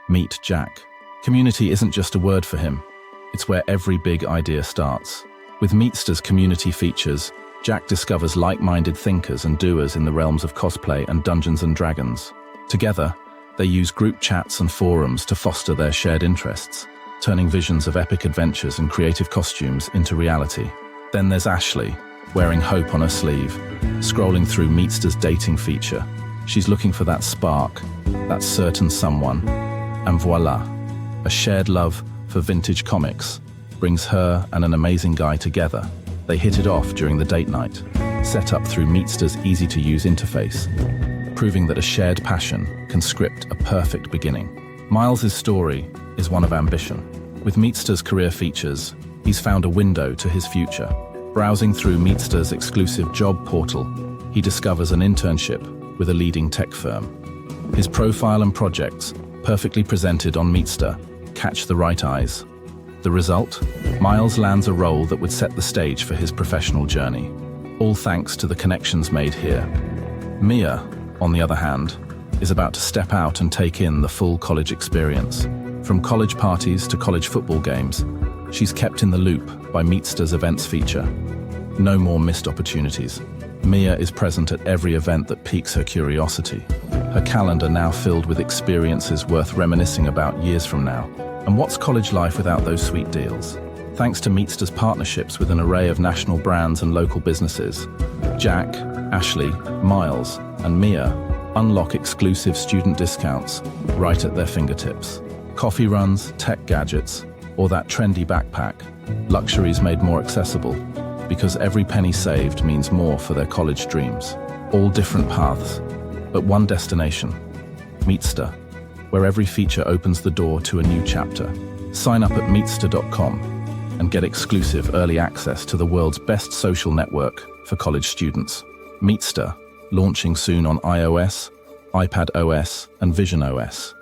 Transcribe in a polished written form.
Meet Jack. Community isn't just a word for him. It's where every big idea starts. With Meetsta's community features, Jack discovers like-minded thinkers and doers in the realms of cosplay and Dungeons & Dragons. Together, they use group chats and forums to foster their shared interests, turning visions of epic adventures and creative costumes into reality. Then there's Ashley, wearing hope on her sleeve, scrolling through Meetsta's dating feature. She's looking for that spark, that certain someone. And voila, a shared love for vintage comics brings her and an amazing guy together. They hit it off during the date night, set up through Meetsta's easy-to-use interface, proving that a shared passion can script a perfect beginning. Miles' story is one of ambition. With Meetsta's career features, he's found a window to his future. Browsing through Meetsta's exclusive job portal, he discovers an internship with a leading tech firm. His profile and projects, perfectly presented on Meetsta, catch the right eyes. The result? Miles lands a role that would set the stage for his professional journey, all thanks to the connections made here. Mia, on the other hand, is about to step out and take in the full college experience. From college parties to college football games, she's kept in the loop by Meetsta's events feature. No more missed opportunities. Mia is present at every event that piques her curiosity. Her calendar now filled with experiences worth reminiscing about years from now. And what's college life without those sweet deals? Thanks to Meetsta's partnerships with an array of national brands and local businesses, Jack, Ashley, Miles, and Mia unlock exclusive student discounts right at their fingertips. Coffee runs, tech gadgets, or that trendy backpack, luxuries made more accessible, because every penny saved means more for their college dreams. All different paths, but one destination, Meetsta, where every feature opens the door to a new chapter. Sign up at meetsta.com and get exclusive early access to the world's best social network for college students. Meetsta, launching soon on iOS, iPad OS, and Vision OS.